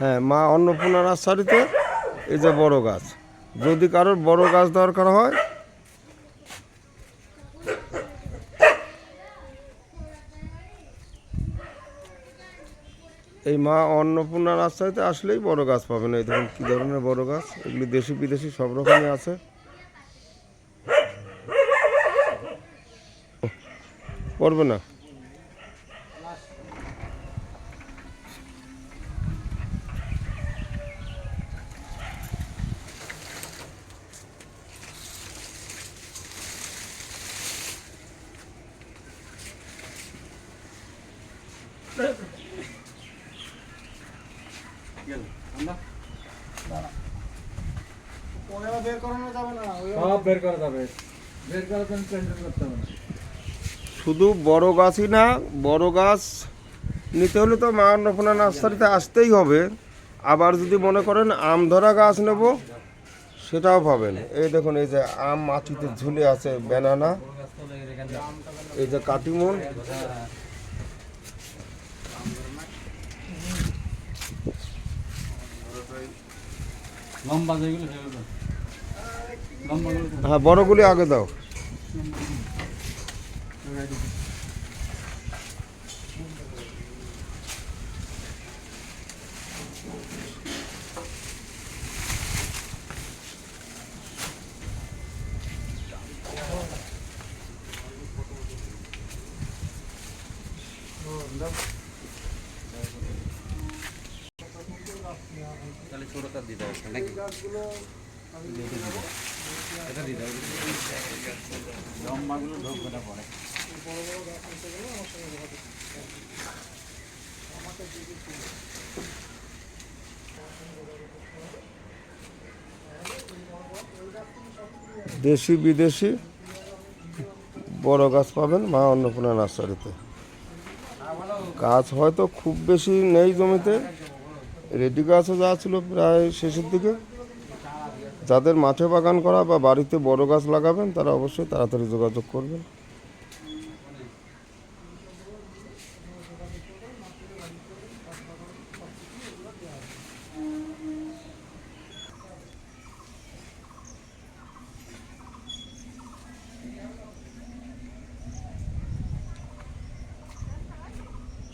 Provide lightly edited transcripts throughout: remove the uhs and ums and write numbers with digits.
হ্যাঁ, মা অন্নপূর্ণা নার্সারিতে এই যে বড় গাছ, যদি কারোর বড় গাছ দরকার হয় এই মা অন্নপূর্ণা নার্সারিতে আসলেই বড় গাছ পাবেন। এই দেখুন কী ধরনের বড় গাছ, এগুলি দেশি বিদেশি সব রকমই আছে। পড়বে না। শুধু বড় গাছই না, বড় গাছ নিতে হলে তো মা অন্নপূর্ণা নার্সারিতে আসতেই হবে। আবার যদি মনে করেন আম ধরা গাছ নেব, সেটাও পাবেন। এই দেখুন, এই যে আম মাটিতে ঝুলে আছে, ব্যানানা, এই যে কাটিমন, হ্যাঁ বড়গুলি আগে দাও। তাহলে ছোটটা দিতে হবে নাকি? এটা দিতে হবে, লম্বাগুলো ঢোকবে না পরে। দেশি বিদেশি বড় গাছ পাবেন মা অন্নপূর্ণা নার্সারিতে। গাছ হয়তো খুব বেশি নেই জমিতে, রেডি গাছও যা ছিল প্রায় শেষের দিকে। যাদের মাঠে বাগান করা বা বাড়িতে বড় গাছ লাগাবেন তারা অবশ্যই তাড়াতাড়ি যোগাযোগ করবেন।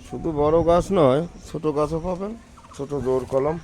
শুধু বড় গাছ নয়, ছোট গাছও পাবেন, ছোট জোর কলম।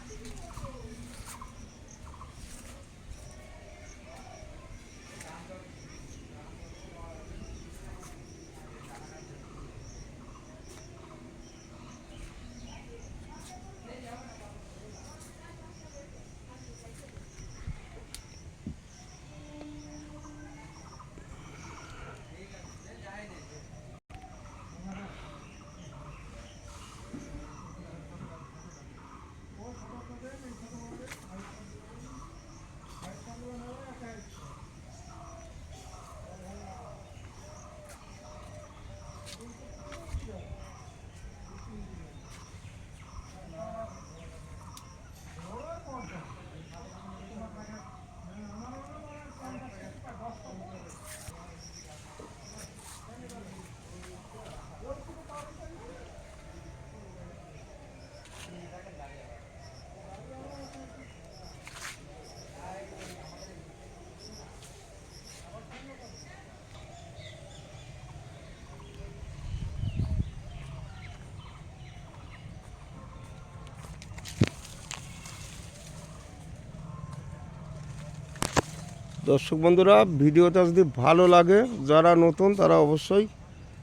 দর্শক বন্ধুরা, ভিডিওটা যদি ভালো লাগে, যারা নতুন তারা অবশ্যই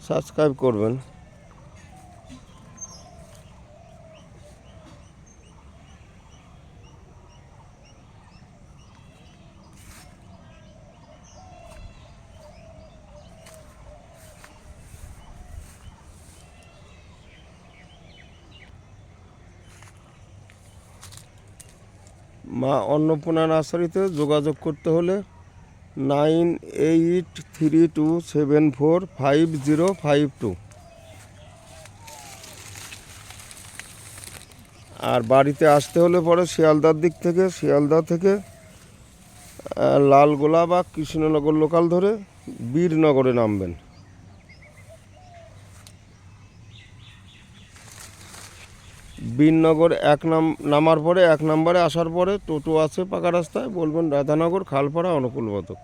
সাবস্ক্রাইব করবেন। মা অন্নপূর্ণা নার্সারিতে যোগাযোগ করতে হলে 9832745052 আর বাড়িতে আসতে হলে পরে শিয়ালদার দিক থেকে, শিয়ালদা থেকে লালগোলা বা কৃষ্ণনগর লোকাল ধরে বীরনগরে নামবেন। বীরনগর নামার পরে 1 নম্বরে আসার পরে টোটো আছে পাকা রাস্তায়, বলবেন রাধানগর খালপাড়া অনুকূল বতক।